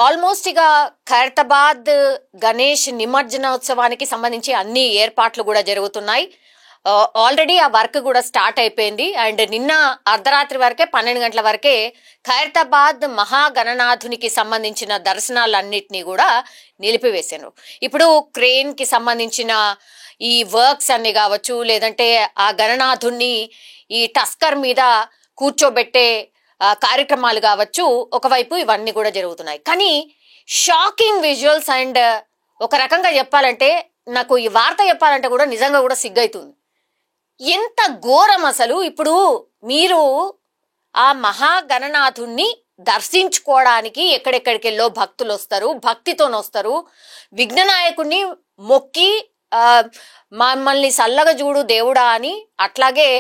Almost ఇక ఖైరతాబాద్ గణేష్ నిమజ్జనోత్సవానికి సంబంధించి అన్ని ఏర్పాట్లు కూడా జరుగుతున్నాయి. ఆల్రెడీ ఆ వర్క్ కూడా స్టార్ట్ అయిపోయింది. అండ్ నిన్న అర్ధరాత్రి వరకే 12 గంటల వరకే ఖైరతాబాద్ మహాగణనాథునికి సంబంధించిన దర్శనాలన్నింటినీ కూడా నిలిపివేశారు. ఇప్పుడు క్రేన్ కి సంబంధించిన ఈ వర్క్స్ అన్ని కావచ్చు, లేదంటే ఆ గణనాథుణ్ణి ఈ టస్కర్ మీద కూర్చోబెట్టే కార్యక్రమాలు కావచ్చు, ఒకవైపు ఇవన్నీ కూడా జరుగుతున్నాయి. కానీ షాకింగ్ విజువల్స్ అండ్ ఒక రకంగా చెప్పాలంటే నాకు ఈ వార్త చెప్పాలంటే కూడా నిజంగా కూడా సిగ్గైతుంది. ఎంత ఘోరం అసలు. ఇప్పుడు మీరు ఆ మహాగణనాథుణ్ణి దర్శించుకోవడానికి ఎక్కడెక్కడికెళ్ళో భక్తులు వస్తారు, భక్తితోనొస్తారు. విఘ్ననాయకుడిని మొక్కి మమ్మల్ని సల్లగా చూడు దేవుడా అని, అట్లాగే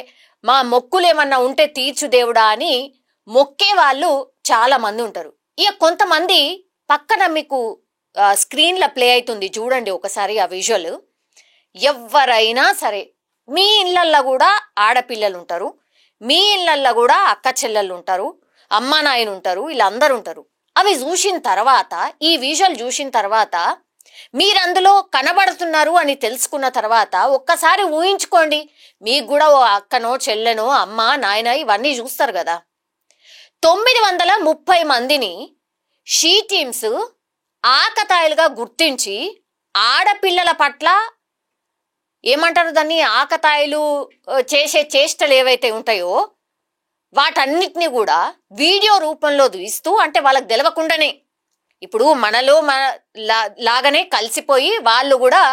మా మొక్కులు ఏమన్నా ఉంటే తీర్చు దేవుడా అని మొక్కే వాళ్ళు చాలా మంది ఉంటారు. ఇక కొంతమంది పక్కన మీకు స్క్రీన్లో ప్లే అవుతుంది చూడండి ఒకసారి ఆ విజువల్. ఎవరైనా సరే మీ ఇళ్ళల్లో కూడా ఆడపిల్లలు ఉంటారు, మీ ఇళ్ళల్లో కూడా అక్క చెల్లెళ్ళు ఉంటారు, అమ్మ నాయన ఉంటారు, వీళ్ళందరూ ఉంటారు. అవి చూసిన తర్వాత, ఈ విజువల్ చూసిన తర్వాత మీరందులో కనబడుతున్నారు అని తెలుసుకున్న తర్వాత ఒక్కసారి ఊహించుకోండి, మీకు కూడా ఓ అక్కనో చెల్లెనో అమ్మ నాయన ఇవన్నీ చూస్తారు కదా. 930 మందిని షీ టీమ్స్ ఆకతాయిలుగా గుర్తించి ఆడపిల్లల పట్ల ఏమంటారు దాన్ని, ఆకతాయిలు చేసే చేష్టలు ఏవైతే ఉంటాయో వాటన్నిటిని కూడా వీడియో రూపంలో తీస్తూ, అంటే వాళ్ళకి తెలవకుండానే ఇప్పుడు మనలో లాగానే కలిసిపోయి వాళ్ళు కూడా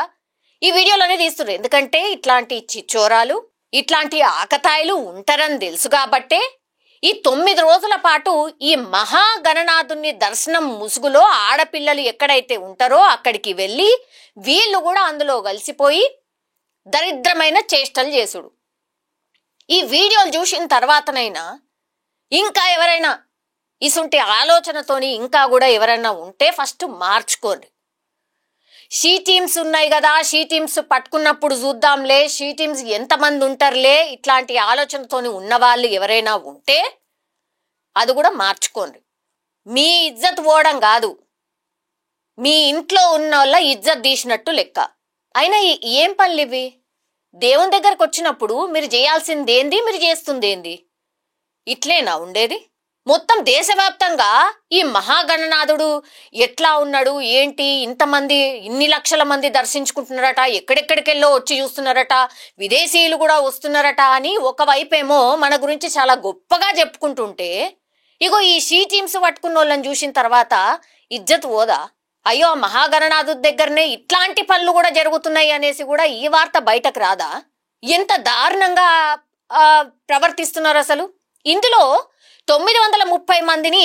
ఈ వీడియోలోనే తీస్తున్నారు. ఎందుకంటే ఇట్లాంటి చిచ్చోరాలు, ఇట్లాంటి ఆకతాయిలు ఉంటారని తెలుసు కాబట్టే ఈ 9 రోజుల పాటు ఈ మహాగణనాథుని దర్శనం ముసుగులో ఆడపిల్లలు ఎక్కడైతే ఉంటారో అక్కడికి వెళ్ళి వీళ్ళు కూడా అందులో కలిసిపోయి దరిద్రమైన చేష్టలు చేసుడు. ఈ వీడియోలు చూసిన తర్వాతనైనా ఇంకా ఎవరైనా ఇసుంటి ఆలోచనతోని ఇంకా కూడా ఎవరైనా ఉంటే ఫస్ట్ మార్చుకోండి. షీ టీమ్స్ ఉన్నాయి కదా, షీ టీమ్స్ పట్టుకున్నప్పుడు చూద్దాంలే, షీ టీమ్స్ ఎంతమంది ఉంటారులే, ఇట్లాంటి ఆలోచనతోని ఉన్నవాళ్ళు ఎవరైనా ఉంటే అది కూడా మార్చుకోండి. మీ ఇజ్జత్ పోవడం కాదు, మీ ఇంట్లో ఉన్న వాళ్ళ ఇజ్జత్ తీసినట్టు లెక్క. అయినా ఏం పనులు ఇవి? దేవుని దగ్గరకు వచ్చినప్పుడు మీరు చేయాల్సింది ఏంది, మీరు చేస్తుంది ఏంది? ఇట్లేనా ఉండేది? మొత్తం దేశవ్యాప్తంగా ఈ మహాగణనాథుడు ఎట్లా ఉన్నాడు ఏంటి, ఇంతమంది ఇన్ని లక్షల మంది దర్శించుకుంటున్నారట, ఎక్కడెక్కడికెళ్ళో వచ్చి చూస్తున్నారట, విదేశీయులు కూడా వస్తున్నారట అని ఒకవైపేమో మన గురించి చాలా గొప్పగా చెప్పుకుంటుంటే, ఇగో ఈ షీ టీమ్స్ పట్టుకున్న వాళ్ళని చూసిన తర్వాత ఇజ్జత్ పోదా? అయ్యో మహాగణనాథుడి దగ్గరనే ఇట్లాంటి పనులు కూడా జరుగుతున్నాయి అనేసి కూడా ఈ వార్త బయటకు రాదా? ఎంత దారుణంగా ప్రవర్తిస్తున్నారు అసలు. ఇందులో 930 మందిని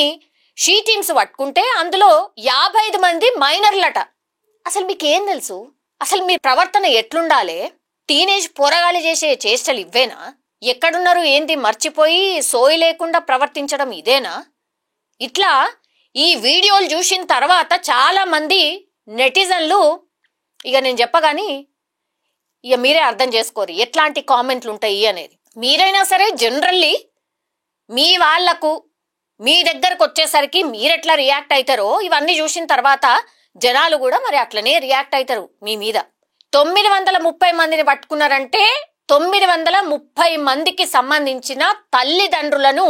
షీ టీమ్స్ పట్టుకుంటే అందులో 55 మంది మైనర్లట. అసలు మీకేం తెలుసు? అసలు మీ ప్రవర్తన ఎట్లుండాలి? టీనేజ్ పోరగాలి చేసే చేష్టలు ఇవ్వేనా? ఎక్కడున్నారు ఏంది మర్చిపోయి సోయి లేకుండా ప్రవర్తించడం ఇదేనా? ఇట్లా ఈ వీడియోలు చూసిన తర్వాత చాలా మంది నెటిజన్లు, ఇక నేను చెప్పగాని ఇక మీరే అర్థం చేసుకోరు ఎట్లాంటి కామెంట్లు ఉంటాయి అనేది. మీరైనా సరే జనరల్లీ మీ వాళ్లకు మీ దగ్గరకు వచ్చేసరికి మీరెట్లా రియాక్ట్ అవుతారో ఇవన్నీ చూసిన తర్వాత జనాలు కూడా మరి అట్లనే రియాక్ట్ అవుతారు మీ మీద. 930 మందిని పట్టుకున్నారంటే 930 మందికి సంబంధించిన తల్లిదండ్రులను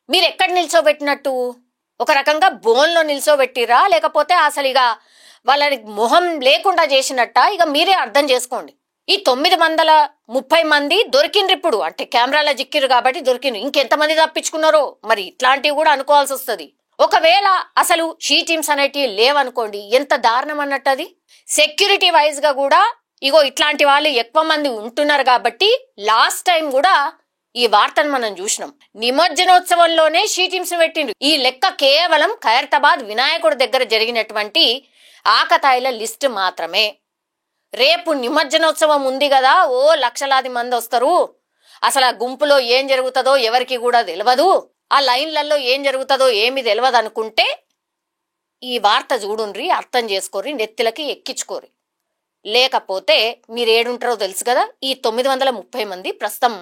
మీరు ఎక్కడ నిల్చోబెట్టినట్టు? ఒక రకంగా బోన్లో నిల్చోబెట్టిరా, లేకపోతే అసలు ఇక వాళ్ళని మొహం లేకుండా చేసినట్ట? ఇక మీరే అర్థం చేసుకోండి. ఈ 930 మంది దొరికిండ్రు ఇప్పుడు, అంటే కెమెరాలో జిక్కిరు కాబట్టి దొరికిండ్రు. ఇంకెంతమంది తప్పించుకున్నారో మరి ఇట్లాంటివి కూడా అనుకోవాల్సి వస్తుంది. ఒకవేళ అసలు షీ టీమ్స్ అనేటివి లేవనుకోండి, ఎంత దారుణం అన్నట్టు అది. సెక్యూరిటీ వైజ్ గా కూడా ఇగో ఇట్లాంటి వాళ్ళు ఎక్కువ మంది ఉంటున్నారు కాబట్టి లాస్ట్ టైం కూడా ఈ వార్తను మనం చూసినాం. నిమజ్జనోత్సవంలోనే షీ టీమ్స్ పెట్టిండ్రు. ఈ లెక్క కేవలం ఖైరతాబాద్ వినాయకుడి దగ్గర జరిగినటువంటి ఆకతాయిల లిస్ట్ మాత్రమే. రేపు నిమజ్జనోత్సవం ఉంది కదా, ఓ లక్షలాది మంది వస్తారు, అసలు ఆ గుంపులో ఏం జరుగుతుందో ఎవరికి కూడా తెలియదు, ఆ లైన్లలో ఏం జరుగుతుందో ఏమి తెలియదు అనుకుంటే ఈ వార్త చూడుండ్రి, అర్థం చేసుకోరి, నెత్తిలకి ఎక్కించుకోరి. లేకపోతే మీరు ఏడుంటారో తెలుసు కదా. ఈ 930 మంది ప్రస్తుతం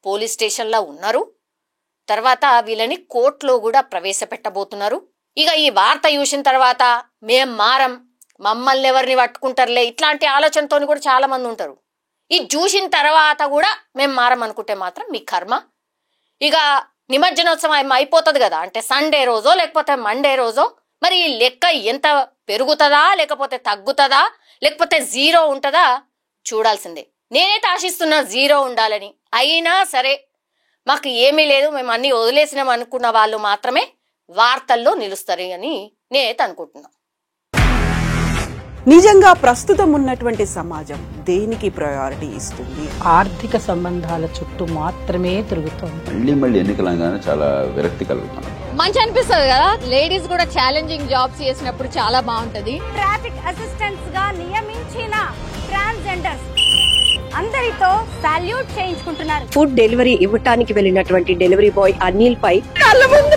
పోలీస్ స్టేషన్లో ఉన్నారు. తర్వాత వీళ్ళని కోర్టులో కూడా ప్రవేశపెట్టబోతున్నారు. ఇక ఈ వార్త చూసిన తర్వాత మేం మారం, మమ్మల్ని ఎవరిని పట్టుకుంటారులే ఇట్లాంటి ఆలోచనతో కూడా చాలా మంది ఉంటారు. ఇది చూసిన తర్వాత కూడా మేము మారం అనుకుంటే మాత్రం మీ కర్మ. ఇక నిమజ్జనోత్సవం అయిపోతుంది కదా, అంటే సండే రోజో లేకపోతే మండే రోజో, మరి ఈ లెక్క ఎంత పెరుగుతుందా లేకపోతే తగ్గుతుందా లేకపోతే జీరో ఉంటుందా చూడాల్సిందే. నేనైతే ఆశిస్తున్నా జీరో ఉండాలని. అయినా సరే మాకు ఏమీ లేదు, మేము అన్ని వదిలేసినాం అనుకున్న వాళ్ళు మాత్రమే వార్తల్లో నిలుస్తారు అని నేనైతే అనుకుంటున్నా. నిజంగా ప్రస్తుతం ఉన్నటువంటి సమాజం దేనికి ప్రయారిటీ ఇస్తుంది? ఆర్థిక సంబంధాల చుట్టూ మాత్రమే తిరుగుతోంది. మళ్ళీ ఎన్నికలంగానే చాలా విరక్తి కలుగుతున్నాం. మంచి అనిపిస్తుంది కదా, లేడీస్ కూడా ఛాలెంజింగ్ జాబ్స్ చేసినప్పుడు చాలా బాగుంటది. ట్రాఫిక్ అసిస్టెంట్స్ గా నియమించిన ట్రాన్స్జెండర్స్ అందరితో సాల్యూట్ చేయించుకుంటున్నారు. ఫుడ్ డెలివరీ ఇవ్వటానికి వెళ్ళినటువంటి డెలివరీ బాయ్ అనిల్ పై కళ్ళ ముందు